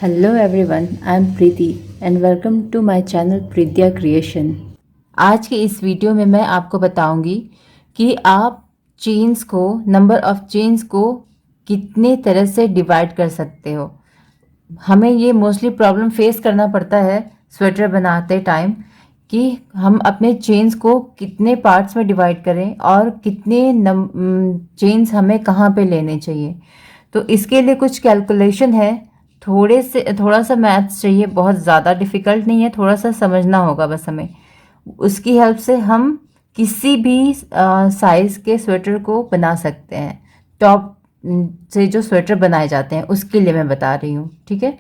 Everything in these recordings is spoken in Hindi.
Hello everyone, I am Preeti and welcome to my channel प्रीतिया क्रिएशन। आज की इस वीडियो में मैं आपको बताऊंगी कि आप चेन्स को नंबर ऑफ चेन्स को कितने तरह से डिवाइड कर सकते हो। हमें ये मोस्टली प्रॉब्लम फेस करना पड़ता है स्वेटर बनाते टाइम कि हम अपने चेन्स को कितने पार्ट्स में डिवाइड करें और कितने चेन्स हमें कहाँ पे लेने चाहिए। तो इसके लिए कुछ कैलकुलेशन है, थोड़ा सा मैथ्स चाहिए, बहुत ज़्यादा डिफ़िकल्ट नहीं है, थोड़ा सा समझना होगा बस हमें। उसकी हेल्प से हम किसी भी साइज़ के स्वेटर को बना सकते हैं। टॉप से जो स्वेटर बनाए जाते हैं उसके लिए मैं बता रही हूँ, ठीक है।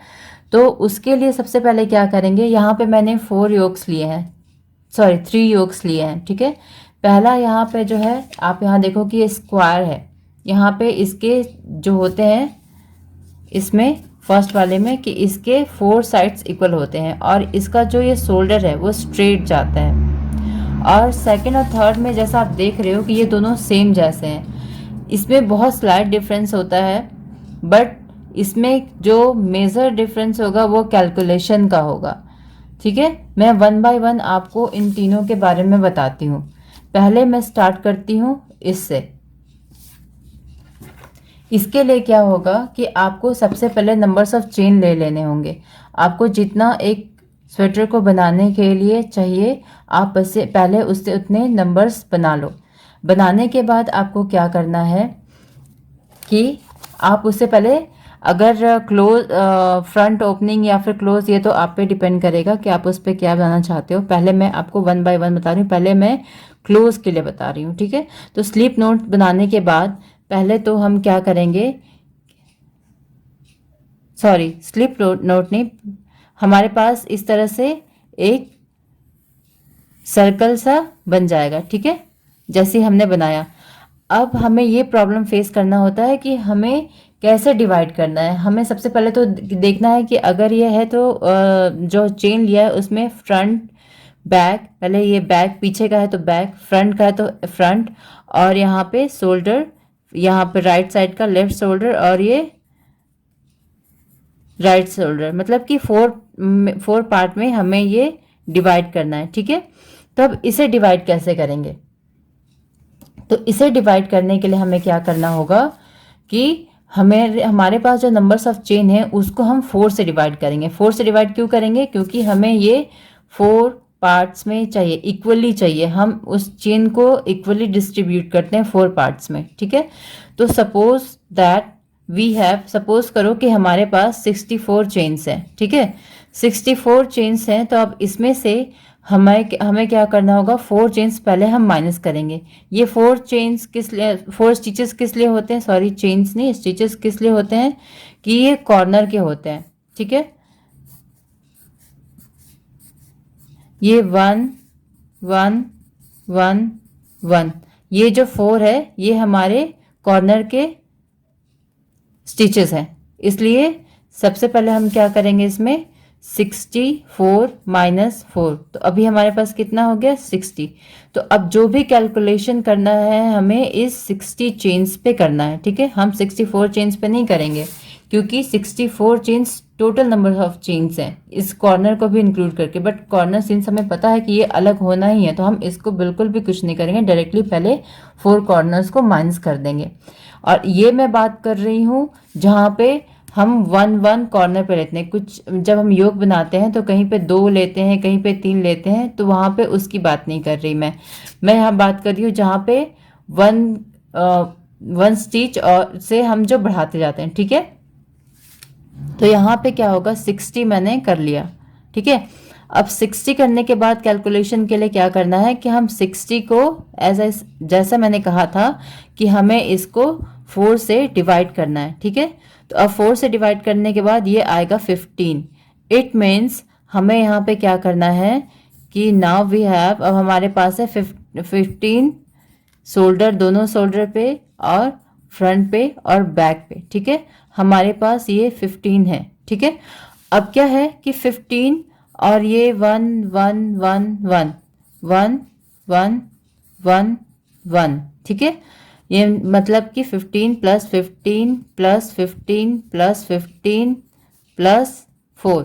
तो उसके लिए सबसे पहले क्या करेंगे, यहाँ पे मैंने 3 योक्स लिए हैं, ठीक है। पहला यहाँ पे जो है, आप यहाँ देखो कि ये स्क्वायर है, यहाँ पे इसके जो होते हैं, इसमें फर्स्ट वाले में कि इसके 4 साइड्स इक्वल होते हैं और इसका जो ये शोल्डर है वो स्ट्रेट जाता है। और सेकंड और थर्ड में जैसा आप देख रहे हो कि ये दोनों सेम जैसे हैं, इसमें बहुत स्लाइट डिफरेंस होता है, बट इसमें जो मेजर डिफरेंस होगा वो कैलकुलेशन का होगा, ठीक है। मैं 1 बाय 1 आपको इन तीनों के बारे में बताती हूँ। पहले मैं स्टार्ट करती हूँ इससे। इसके लिए क्या होगा कि आपको सबसे पहले नंबर्स ऑफ चेन ले लेने होंगे। आपको जितना एक स्वेटर को बनाने के लिए चाहिए, आप उससे पहले उससे उतने नंबर्स बना लो। बनाने के बाद आपको क्या करना है कि आप उससे पहले, अगर क्लोज फ्रंट ओपनिंग या फिर क्लोज, ये तो आप पे डिपेंड करेगा कि आप उस पर क्या बनाना चाहते हो। पहले मैं आपको 1 बाय 1 बता रही हूँ, पहले मैं क्लोज के लिए बता रही हूँ, ठीक है। तो स्लीप नोट बनाने के बाद पहले तो हम क्या करेंगे, सॉरी स्लिप नोट नहीं, हमारे पास इस तरह से एक सर्कल सा बन जाएगा, ठीक है, जैसे हमने बनाया। अब हमें ये प्रॉब्लम फेस करना होता है कि हमें कैसे डिवाइड करना है। हमें सबसे पहले तो देखना है कि अगर ये है तो जो चेन लिया है उसमें फ्रंट बैक, पहले ये बैक पीछे का है तो बैक, फ्रंट का है तो फ्रंट, और यहाँ पे शोल्डर, यहाँ पे राइट साइड का लेफ्ट शोल्डर और ये राइट शोल्डर, मतलब कि फोर पार्ट में हमें ये डिवाइड करना है, ठीक है। तो अब इसे डिवाइड कैसे करेंगे, तो इसे डिवाइड करने के लिए हमें क्या करना होगा कि हमारे पास जो नंबर्स ऑफ चेन है उसको हम 4 से डिवाइड करेंगे। 4 से डिवाइड क्यों करेंगे, क्योंकि हमें ये 4 पार्ट्स में चाहिए, इक्वली चाहिए। हम उस चेन को इक्वली डिस्ट्रीब्यूट करते हैं 4 पार्ट्स में, ठीक है। तो सपोज करो कि हमारे पास 64 चेन्स हैं, ठीक है। 64 चेन्स हैं, तो अब इसमें से हमें क्या करना होगा, 4 चेन्स पहले हम माइनस करेंगे। ये 4 चेन्स किस लिए, 4 स्टिचेस किस लिए होते हैं, सॉरी चेन्स नहीं, स्टिचेस किस लिए होते हैं कि ये कॉर्नर के होते हैं, ठीक है। ये 1 1 1 1, ये जो 4 है ये हमारे कॉर्नर के स्टिचेस हैं। इसलिए सबसे पहले हम क्या करेंगे, इसमें 64 माइनस 4, तो अभी हमारे पास कितना हो गया 60। तो अब जो भी कैलकुलेशन करना है हमें इस 60 चेन्स पे करना है, ठीक है। हम 64 चेन्स पे नहीं करेंगे क्योंकि 64 chains total number of chains हैं, इस कॉर्नर को भी इंक्लूड करके। बट कॉर्नर सिंस हमें पता है कि ये अलग होना ही है, तो हम इसको बिल्कुल भी कुछ नहीं करेंगे, डायरेक्टली पहले 4 कॉर्नर्स को माइनस कर देंगे। और ये मैं बात कर रही हूँ जहाँ पे हम 1 1 कॉर्नर पे लेते हैं। कुछ जब हम योग बनाते हैं तो कहीं पे 2 लेते हैं, कहीं पे 3 लेते हैं, तो वहाँ पे उसकी बात नहीं कर रही मैं यहाँ बात कर रही हूँ जहाँ पे 1 स्टिच और से हम जो बढ़ाते जाते हैं, ठीक है। तो यहाँ पे क्या होगा, 60 मैंने कर लिया, ठीक है। अब 60 करने के बाद कैलकुलेशन के लिए क्या करना है कि हम 60 को जैसा मैंने कहा था कि हमें इसको 4 से डिवाइड करना है, ठीक है। तो अब 4 से डिवाइड करने के बाद ये आएगा 15। इट मीन्स हमें यहाँ पे क्या करना है कि नाउ वी हैव, अब हमारे पास है 15 शोल्डर, दोनों शोल्डर पे और फ्रंट पे और बैक पे, ठीक है। हमारे पास ये 15 है, ठीक है। अब क्या है कि 15 और ये 1 1 1 1 1 1 1 1, ठीक है। ये मतलब कि 15 प्लस 15 प्लस 15 प्लस 15 प्लस 4,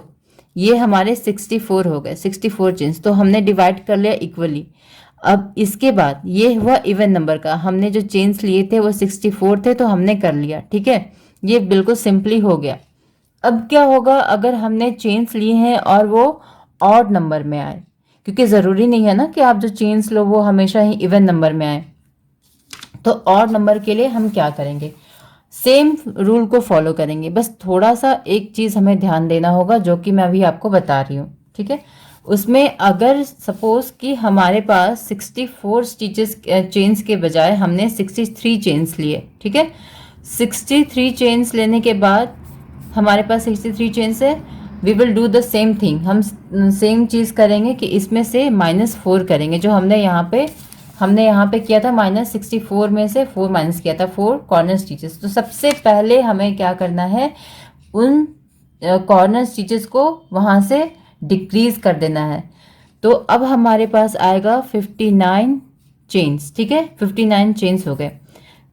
ये हमारे 64 हो गए, 64 चेन्स। तो हमने डिवाइड कर लिया इक्वली। अब इसके बाद ये हुआ इवन नंबर का, हमने जो चेन्स लिए थे वो 64 थे तो हमने कर लिया, ठीक है। ये बिल्कुल सिंपली हो गया। अब क्या होगा अगर हमने चेन्स लिए हैं और वो ऑड नंबर में आए, क्योंकि ज़रूरी नहीं है ना कि आप जो चेन्स लो वो हमेशा ही इवन नंबर में आए। तो ऑड नंबर के लिए हम क्या करेंगे, सेम रूल को फॉलो करेंगे, बस थोड़ा सा एक चीज़ हमें ध्यान देना होगा जो कि मैं अभी आपको बता रही हूँ, ठीक है। उसमें अगर सपोज कि हमारे पास 64 स्टिचेस चेन्स के बजाय हमने 63 चेन्स लिए, ठीक है। 63 चेन्स लेने के बाद हमारे पास 63 चेन्स है, we will do the same thing, हम सेम चीज़ करेंगे कि इसमें से -4 करेंगे, जो हमने यहाँ पे किया था, -64 में से 4 माइनस किया था, 4 कॉर्नर स्टिचेस। तो सबसे पहले हमें क्या करना है, उन कॉर्नर स्टिचेस को वहाँ से डिक्रीज कर देना है। तो अब हमारे पास आएगा 59 चेन्स, ठीक है, 59 चेन्स हो गए।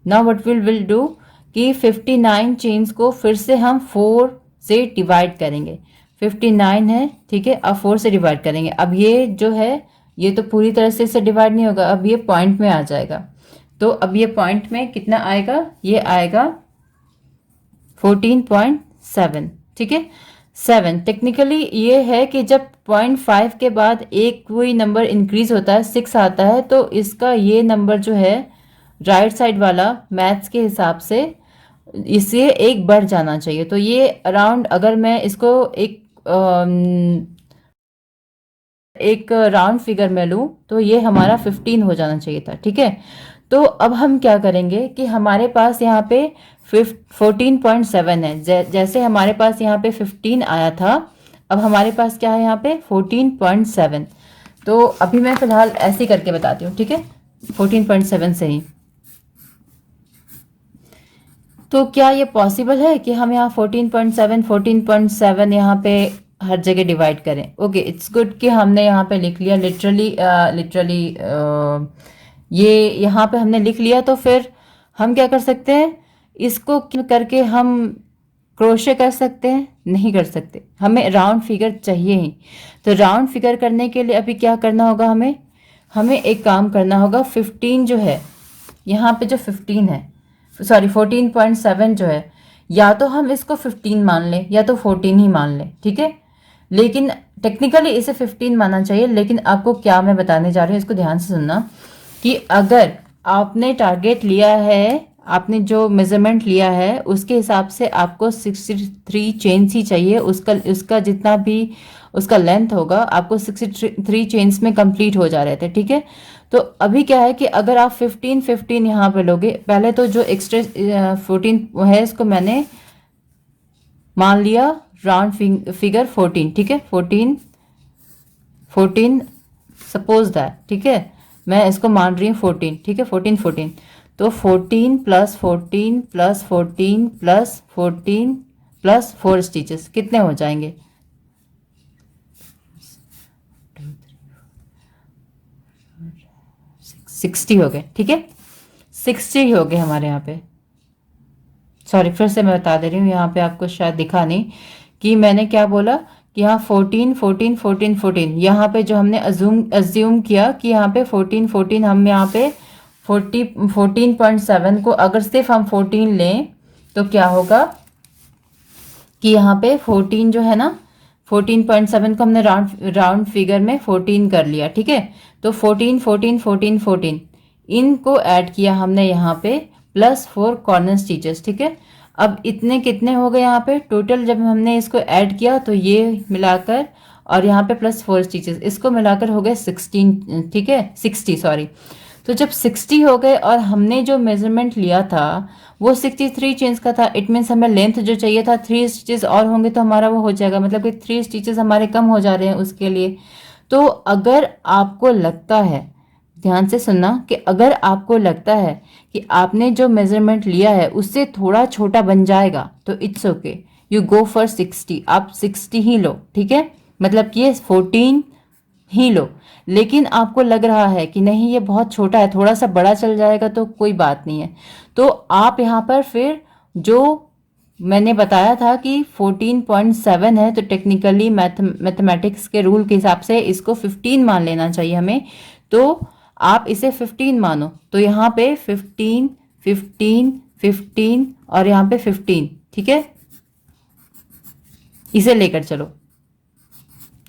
नाउ व्हाट विल डू कि 59 चेन्स को फिर से हम 4 से डिवाइड करेंगे। 59 है, ठीक है, अब 4 से डिवाइड करेंगे। अब ये जो है ये तो पूरी तरह से इससे डिवाइड नहीं होगा, अब ये पॉइंट में आ जाएगा। तो अब ये पॉइंट में कितना आएगा, ये आएगा 14.7, ठीक है। 7 टेक्निकली ये है कि जब 0.5 के बाद एक कोई नंबर इंक्रीज होता है, 6 आता है, तो इसका ये नंबर जो है राइट साइड वाला मैथ्स के हिसाब से इससे एक बढ़ जाना चाहिए। तो ये अराउंड, अगर मैं इसको एक राउंड फिगर में लूँ तो ये हमारा 15 हो जाना चाहिए था, ठीक है। तो अब हम क्या करेंगे कि हमारे पास यहाँ पे 14.7 है, जैसे हमारे पास यहाँ पे 15 आया था, अब हमारे पास क्या है यहाँ पे 14.7। तो अभी मैं फिलहाल ऐसे ही करके बताती हूँ, ठीक है, 14.7 से ही। तो क्या ये पॉसिबल है कि हम यहाँ 14.7 यहाँ पे हर जगह डिवाइड करें? ओके, इट्स गुड कि हमने यहाँ पे लिख लिया, लिटरली ये यहाँ पे हमने लिख लिया। तो फिर हम क्या कर सकते हैं, इसको करके हम क्रोशे कर सकते हैं? नहीं कर सकते, हमें राउंड फिगर चाहिए ही। तो राउंड फिगर करने के लिए अभी क्या करना होगा, हमें एक काम करना होगा। 15 जो है यहाँ पे, जो 15 है, सॉरी 14.7 जो है, या तो हम इसको 15 मान लें या तो 14 ही मान लें, ठीक है। लेकिन टेक्निकली इसे 15 मानना चाहिए, लेकिन आपको क्या मैं बताने जा रही हूँ इसको ध्यान से सुनना, कि अगर आपने टारगेट लिया है, आपने जो मेजरमेंट लिया है उसके हिसाब से आपको 63 चेन्स ही चाहिए, उसका जितना भी उसका लेंथ होगा आपको 63 चेन्स में कंप्लीट हो जा रहे थे, ठीक है। तो अभी क्या है कि अगर आप 15 यहाँ पे लोगे, पहले तो जो एक्स्ट्रा 14 है इसको मैंने मान लिया राउंड फिगर 14, ठीक है, 14 सपोज दैट, ठीक है, मैं इसको मान रही हूँ 14, ठीक है, 14। तो 14 + 14 + 14 + 14 + 4 स्टिचेस कितने हो जाएंगे? 60 हो गए, ठीक है, 60 हो गए हमारे यहाँ पे। सॉरी, फिर से मैं बता दे रही हूँ, यहाँ पे आपको शायद दिखा नहीं कि मैंने क्या बोला, कि यहाँ 14 यहाँ पे जो हमने अज्यूम किया कि यहाँ पे 14 हम यहाँ पे 14.7 को अगर सिर्फ हम 14 लें तो क्या होगा कि यहाँ पे 14 जो है ना, 14.7 को हमने राउंड फिगर में 14 कर लिया, ठीक है। तो 14 इनको ऐड किया हमने यहाँ पे +4 कॉर्नर स्टिचेस, ठीक है। अब इतने कितने हो गए यहाँ पे टोटल, जब हमने इसको ऐड किया तो ये मिलाकर, और यहाँ पे +4 स्टिचेस, इसको मिलाकर हो गए 16, ठीक है, 60 सॉरी। तो जब 60 हो गए और हमने जो मेजरमेंट लिया था वो 63 चेन्स का था, इट मीन्स हमें लेंथ जो चाहिए था 3 स्टिचेस और होंगे तो हमारा वो हो जाएगा, मतलब कि 3 स्टिचेस हमारे कम हो जा रहे हैं उसके लिए। तो अगर आपको लगता है, ध्यान से सुनना, कि अगर आपको लगता है कि आपने जो मेजरमेंट लिया है उससे थोड़ा छोटा बन जाएगा तो it's okay, you go for 60, आप 60 ही लो, ठीक है, मतलब कि 14 ही लो। लेकिन आपको लग रहा है कि नहीं ये बहुत छोटा है, थोड़ा सा बड़ा चल जाएगा, तो कोई बात नहीं है, तो आप यहाँ पर फिर जो मैंने बताया था कि 14.7 है, तो टेक्निकली मैथमेटिक्स के रूल के हिसाब से इसको 15 मान लेना चाहिए हमें। तो आप इसे 15 मानो, तो यहाँ पे 15, 15, 15 और यहाँ पे 15, ठीक है, इसे लेकर चलो।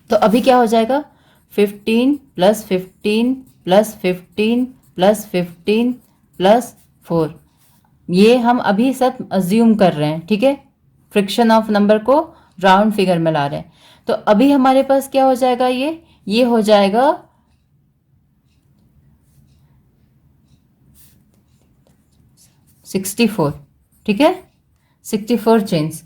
तो अभी क्या हो जाएगा, 15 प्लस 15 प्लस 15 प्लस 15 प्लस 4, ये हम अभी सब अज्यूम कर रहे हैं, ठीक है, फ्रिक्शन ऑफ नंबर को राउंड फिगर में ला रहे हैं। तो अभी हमारे पास क्या हो जाएगा, ये हो जाएगा 64, ठीक है, 64 चेन्स।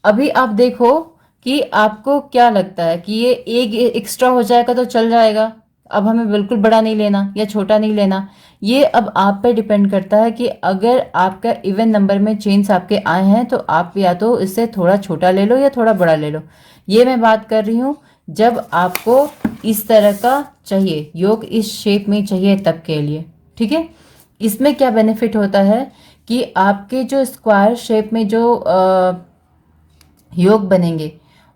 अभी आप देखो कि आपको क्या लगता है कि ये एक एक्स्ट्रा हो जाएगा तो चल जाएगा, अब हमें बिल्कुल बड़ा नहीं लेना या छोटा नहीं लेना। ये अब आप पे डिपेंड करता है कि अगर आपका इवन नंबर में चेन्स आपके आए हैं तो आप या तो इससे थोड़ा छोटा ले लो या थोड़ा बड़ा ले लो। ये मैं बात कर रही हूँ जब आपको इस तरह का चाहिए, योग इस शेप में चाहिए तब के लिए, ठीक है। इसमें क्या बेनिफिट होता है कि आपके जो स्क्वायर शेप में जो योग बनेंगे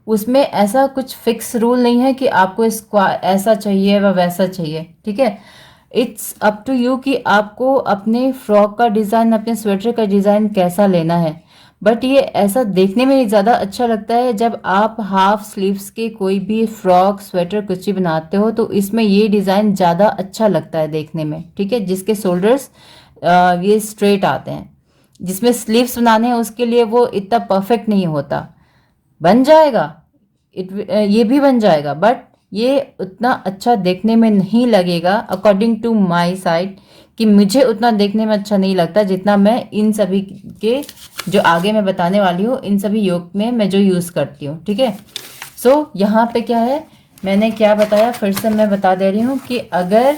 उसमें ऐसा कुछ फिक्स रूल नहीं है कि आपको स्क्वायर ऐसा चाहिए व वैसा चाहिए, ठीक है। इट्स अप टू यू कि आपको अपने फ्रॉक का डिज़ाइन, अपने स्वेटर का डिज़ाइन कैसा लेना है। बट ये ऐसा देखने में ज़्यादा अच्छा लगता है जब आप हाफ स्लीव्स के कोई भी फ्रॉक, स्वेटर कुछ भी बनाते हो तो इसमें ये डिज़ाइन ज़्यादा अच्छा लगता है देखने में, ठीक है, जिसके शोल्डर्स ये स्ट्रेट आते हैं। जिसमें स्लीव्स बनाने हैं उसके लिए वो इतना परफेक्ट नहीं होता, बन जाएगा, ये भी बन जाएगा, बट ये उतना अच्छा देखने में नहीं लगेगा अकॉर्डिंग टू माई साइड, कि मुझे उतना देखने में अच्छा नहीं लगता जितना मैं इन सभी के जो आगे मैं बताने वाली हूँ इन सभी योग में मैं जो यूज़ करती हूँ, ठीक है। सो यहाँ पे क्या है, मैंने क्या बताया फिर से मैं बता दे रही हूँ कि अगर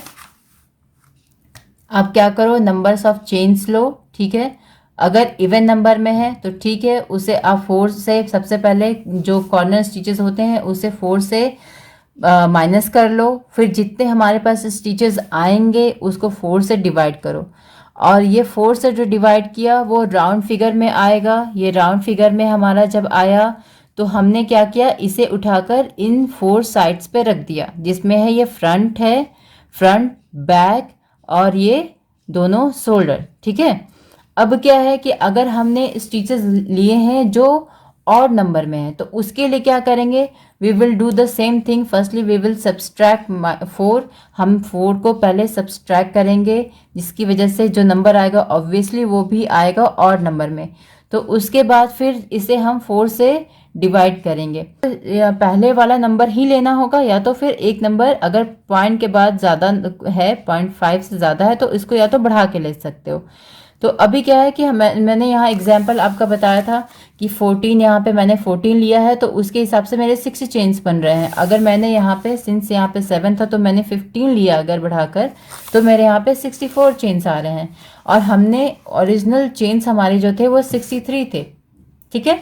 आप क्या करो, नंबर्स ऑफ चेन्स लो, ठीक है। अगर इवन नंबर में है तो ठीक है, उसे आप 4 से सबसे पहले जो कॉर्नर स्टिचेस होते हैं उसे 4 से माइनस कर लो, फिर जितने हमारे पास स्टिचेस आएंगे उसको 4 से डिवाइड करो, और ये 4 से जो डिवाइड किया वो राउंड फिगर में आएगा। ये राउंड फिगर में हमारा जब आया तो हमने क्या किया, इसे उठाकर इन 4 साइड्स पे रख दिया, जिसमें है ये फ्रंट है, फ्रंट, बैक और ये दोनों शोल्डर, ठीक है। अब क्या है कि अगर हमने स्टिचेस लिए हैं जो और नंबर में है तो उसके लिए क्या करेंगे, we will do the same thing. Firstly we will subtract 4, हम 4 को पहले सब्सट्रैक्ट करेंगे, जिसकी वजह से जो नंबर आएगा ऑब्वियसली वो भी आएगा और नंबर में। तो उसके बाद फिर इसे हम 4 से डिवाइड करेंगे, पहले वाला नंबर ही लेना होगा, या तो फिर एक नंबर अगर पॉइंट के बाद ज़्यादा है, 0.5 से ज़्यादा है तो इसको या तो बढ़ा के ले सकते हो। तो अभी क्या है कि मैंने यहाँ एग्जाम्पल आपका बताया था कि 14, यहाँ पे मैंने 14 लिया है तो उसके हिसाब से मेरे 60 चेन्स बन रहे हैं। अगर मैंने यहाँ पे सिंस यहाँ पे 7 था तो मैंने 15 लिया अगर बढ़ाकर, तो मेरे यहाँ पे 64 चेन्स आ रहे हैं, और हमने ओरिजिनल चेन्स हमारे जो थे वो 63 थे, ठीक है।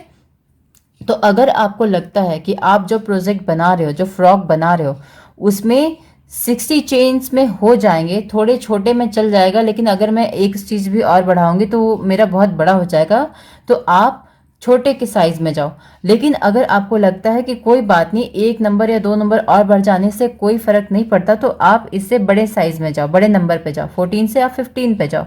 तो अगर आपको लगता है कि आप जो प्रोजेक्ट बना रहे हो, जो फ्रॉक बना रहे हो, उसमें 60 चेन्स में हो जाएंगे, थोड़े छोटे में चल जाएगा, लेकिन अगर मैं एक चीज़ भी और बढ़ाऊंगी तो वो मेरा बहुत बड़ा हो जाएगा, तो आप छोटे के साइज में जाओ। लेकिन अगर आपको लगता है कि कोई बात नहीं, एक नंबर या 2 नंबर और बढ़ जाने से कोई फर्क नहीं पड़ता, तो आप इससे बड़े साइज में जाओ, बड़े नंबर पे जाओ, 14 से आप 15 पे जाओ।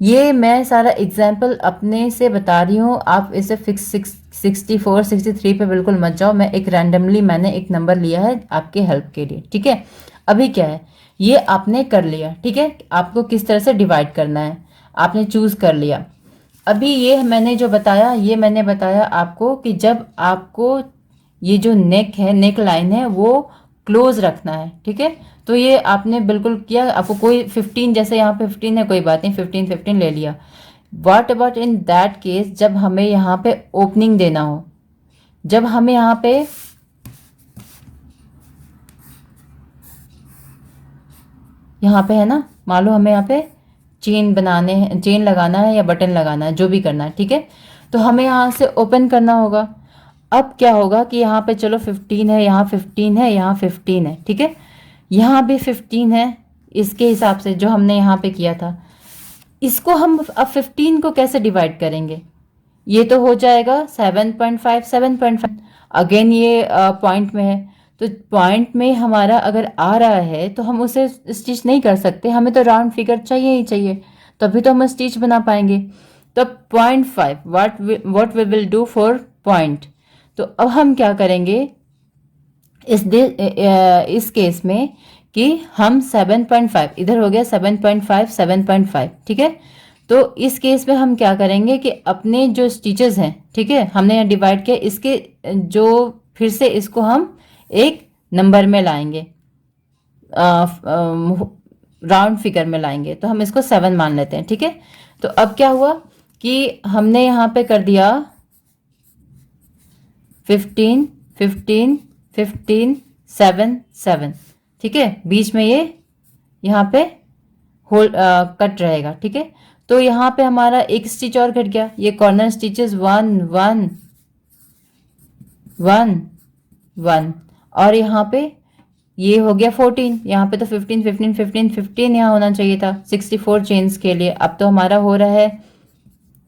ये मैं सारा एग्जाम्पल अपने से बता रही हूँ, आप इसे फिक्स 64 63 पे बिल्कुल मत जाओ। मैं एक रैंडमली मैंने एक नंबर लिया है आपके हेल्प के लिए, ठीक है। अभी क्या है, ये आपने कर लिया, ठीक है, आपको किस तरह से डिवाइड करना है आपने चूज कर लिया। अभी ये मैंने जो बताया, ये मैंने बताया आपको कि जब आपको ये जो नेक है, नेक लाइन है, वो क्लोज रखना है, ठीक है। तो ये आपने बिल्कुल किया, आपको कोई 15, जैसे यहाँ पे 15 है, कोई बात नहीं, 15 15 ले लिया। What about in that case जब हमें यहाँ पे ओपनिंग देना हो, जब हमें यहाँ पे है ना, मान लो हमें यहाँ पे चेन बनाने हैं, चेन लगाना है या बटन लगाना है, जो भी करना है, ठीक है। तो हमें यहाँ से ओपन करना होगा। अब क्या होगा कि यहाँ पे चलो 15 है, यहाँ 15 है, यहाँ 15 है, ठीक है, यहाँ भी 15 है, इसके हिसाब से जो हमने यहाँ पे किया था। इसको हम अब 15 को कैसे डिवाइड करेंगे, ये तो हो जाएगा 7.5 7.5। अगेन ये पॉइंट में है, तो पॉइंट में हमारा अगर आ रहा है तो हम उसे स्टिच नहीं कर सकते, हमें तो राउंड फिगर चाहिए ही चाहिए, तभी तो हम स्टिच बना पाएंगे। तो 0.5 what we will do for point. तो अब हम क्या करेंगे इस केस में कि हम 7.5, इधर हो गया 7.5 7.5, ठीक है। तो इस केस में हम क्या करेंगे कि अपने जो स्टिचेस हैं, ठीक है, हमने यहाँ डिवाइड किया, इसके जो फिर से इसको हम एक नंबर में लाएंगे, राउंड फिगर में लाएंगे, तो हम इसको 7 मान लेते हैं, ठीक है। तो अब क्या हुआ कि हमने यहाँ पे कर दिया 15 15 15 7 7, ठीक है, बीच में ये यहाँ पे होल कट रहेगा, ठीक है। तो यहाँ पे हमारा एक स्टिच और कट गया, ये कॉर्नर स्टिचेस 1 1 1 1, और यहाँ पे ये हो गया 14, यहाँ पे तो 15 15 15 15 यहाँ होना चाहिए था 64 चेन्स के लिए, अब तो हमारा हो रहा है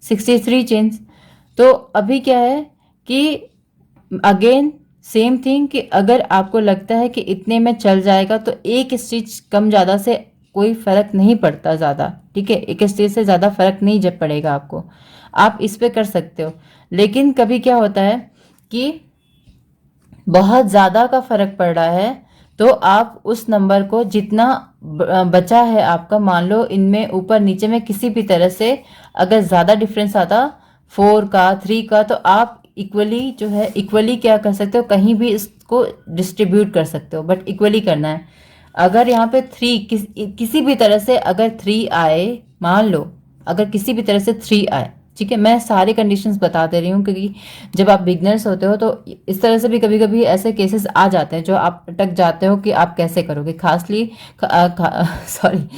63 चेन्स। तो अभी क्या है कि अगेन सेम थिंग कि अगर आपको लगता है कि इतने में चल जाएगा तो एक स्टिच कम ज़्यादा से कोई फ़र्क नहीं पड़ता ज़्यादा, ठीक है, एक स्टिच से ज़्यादा फ़र्क नहीं जब पड़ेगा आपको, आप इस पे कर सकते हो। लेकिन कभी क्या होता है कि बहुत ज़्यादा का फ़र्क पड़ रहा है, तो आप उस नंबर को जितना बचा है आपका, मान लो इनमें ऊपर नीचे में किसी भी तरह से अगर ज़्यादा डिफरेंस आता 4 का 3 का, तो आप इक्वली जो है इक्वली क्या कर सकते हो, कहीं भी इसको डिस्ट्रीब्यूट कर सकते हो, बट इक्वली करना है। अगर यहाँ पे 3 किसी भी तरह से अगर 3 आए, मान लो अगर किसी भी तरह से 3 आए, ठीक है, मैं सारे कंडीशंस बता दे रही हूँ क्योंकि जब आप बिगनर्स होते हो तो इस तरह से भी कभी कभी ऐसे केसेस आ जाते हैं जो आप अटक जाते हो कि आप कैसे करोगे, खासली सॉरी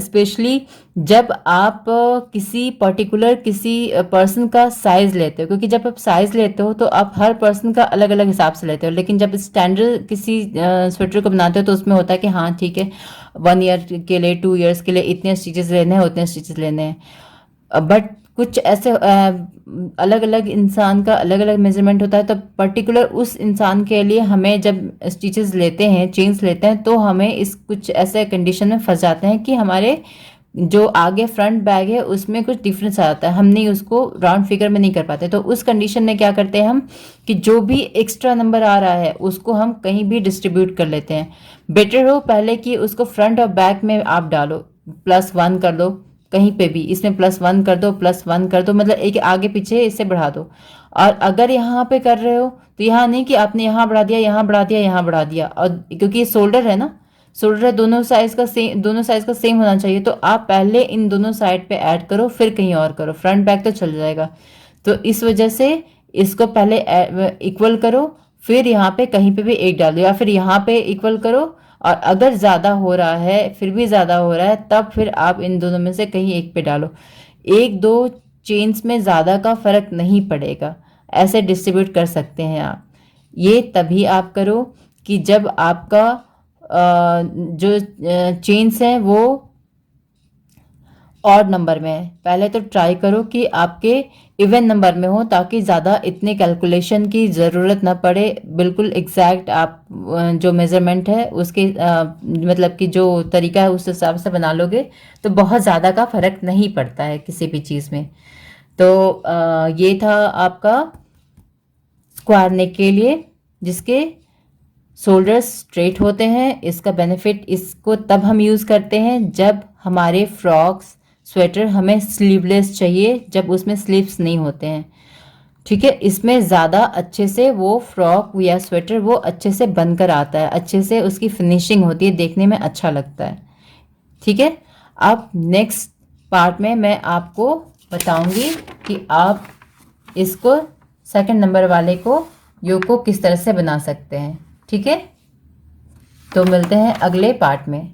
स्पेशली जब आप किसी पर्टिकुलर किसी पर्सन का साइज लेते हो, क्योंकि जब आप साइज लेते हो तो आप हर पर्सन का अलग अलग हिसाब से लेते हो, लेकिन जब स्टैंडर्ड किसी स्वेटर को बनाते हो तो उसमें होता है कि हाँ ठीक है 1 ईयर के लिए 2 ईयर्स के लिए इतने स्टिचेस लेने हैं उतने स्टिचेस लेने हैं, बट कुछ ऐसे अलग अलग इंसान का अलग अलग मेजरमेंट होता है, तो पर्टिकुलर उस इंसान के लिए हमें जब स्टिचेस लेते हैं चेन्स लेते हैं तो हमें इस कुछ ऐसे कंडीशन में फंस जाते हैं कि हमारे जो आगे फ्रंट बैग है उसमें कुछ डिफरेंस आ जाता है, हम नहीं उसको राउंड फिगर में नहीं कर पाते। तो उस कंडीशन में क्या करते हैं हम कि जो भी एक्स्ट्रा नंबर आ रहा है उसको हम कहीं भी डिस्ट्रीब्यूट कर लेते हैं। बेटर हो पहले कि उसको फ्रंट और बैक में आप डालो, +1 कर दो, कहीं पे भी इसमें +1 कर दो, +1 कर दो, मतलब एक आगे पीछे इससे बढ़ा दो। और अगर यहाँ पे कर रहे हो तो यहाँ नहीं कि आपने यहाँ बढ़ा दिया यहाँ बढ़ा दिया यहाँ बढ़ा दिया, और क्योंकि ये शोल्डर है ना, शोल्डर दोनों साइज का सेम होना चाहिए, तो आप पहले इन दोनों साइड पे ऐड करो फिर कहीं और करो, फ्रंट बैक तो चल जाएगा। तो इस वजह से इसको पहले इक्वल करो, फिर यहाँ पे कहीं पे भी एक डाल दो, या फिर यहाँ पे इक्वल करो, और अगर ज़्यादा हो रहा है फिर भी ज़्यादा हो रहा है तब फिर आप इन दोनों में से कहीं एक पे डालो, 1-2 चेन्स में ज़्यादा का फ़र्क नहीं पड़ेगा, ऐसे डिस्ट्रीब्यूट कर सकते हैं आप। ये तभी आप करो कि जब आपका जो चेन्स हैं वो ऑड नंबर में है। पहले तो ट्राई करो कि आपके इवन नंबर में हो, ताकि ज़्यादा इतने कैलकुलेशन की ज़रूरत ना पड़े, बिल्कुल एग्जैक्ट आप जो मेज़रमेंट है उसके मतलब कि जो तरीका है उस हिसाब से बना लोगे तो बहुत ज़्यादा का फ़र्क नहीं पड़ता है किसी भी चीज़ में। तो ये था आपका स्क्वायर नेक के लिए जिसके शोल्डर्स स्ट्रेट होते हैं। इसका बेनिफिट इसको तब हम यूज़ करते हैं जब हमारे फ्रॉक्स स्वेटर हमें स्लीवलेस चाहिए, जब उसमें स्लीव्स नहीं होते हैं, ठीक है। इसमें ज़्यादा अच्छे से वो फ्रॉक या स्वेटर वो अच्छे से बनकर आता है, अच्छे से उसकी फिनिशिंग होती है, देखने में अच्छा लगता है, ठीक है। अब नेक्स्ट पार्ट में मैं आपको बताऊंगी कि आप इसको सेकंड नंबर वाले को योग को किस तरह से बना सकते हैं, ठीक है। तो मिलते हैं अगले पार्ट में।